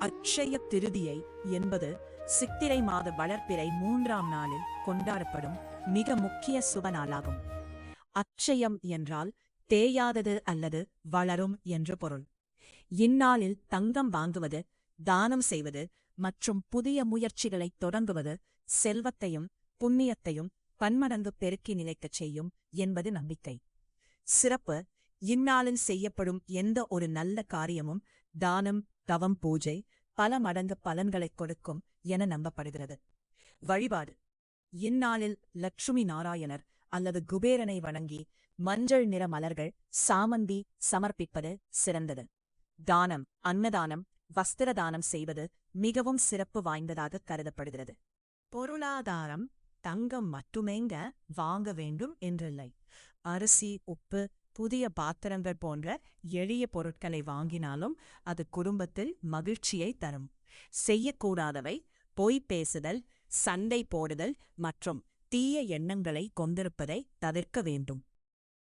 அட்சய திருதியை என்பது சித்திரை மாத வளர்ப்பிறை 3ஆம் நாளில் கொண்டாடப்படும் மிக முக்கிய சுப நாளாகும். அட்சயம் என்றால் தேயாதது அல்லது வளரும் என்று பொருள். இந்நாளில் தங்கம் வாங்குவது, தானம் செய்வது மற்றும் புதிய முயற்சிகளை தொடங்குவது செல்வத்தையும் புண்ணியத்தையும் பன்மடங்கு பெருக்கி நிலைக்கச் செய்யும் என்பது நம்பிக்கை. சிறப்பு: இந்நாளில் செய்யப்படும் எந்த ஒரு நல்ல காரியமும் தானம், தவம், பூஜை பல மடங்கு பலன்களைக் கொடுக்கும் என நம்பப்படுகிறது. வழிபாடு: இந்நாளில் லட்சுமி நாராயணர் அல்லது குபேரனை வணங்கி மஞ்சள் நிற மலர்கள், சாமந்தி சமர்ப்பிப்பது சிறந்தது. தானம்: அன்னதானம், வஸ்திர தானம் செய்வது மிகவும் சிறப்பு வாய்ந்ததாக கருதப்படுகிறது. பொருளாதாரம்: தங்கம் மட்டுமேங்க வாங்க வேண்டும் என்றில்லை. அரிசி, உப்பு, புதிய பாத்திரங்கள் போன்ற எளிய பொருட்களை வாங்கினாலும் அது குடும்பத்தில் மகிழ்ச்சியை தரும். செய்யக்கூடாதவை: பொய் பேசுதல், சண்டை போடுதல் மற்றும் தீய எண்ணங்களை கொண்டிருப்பதை தவிர்க்க வேண்டும்.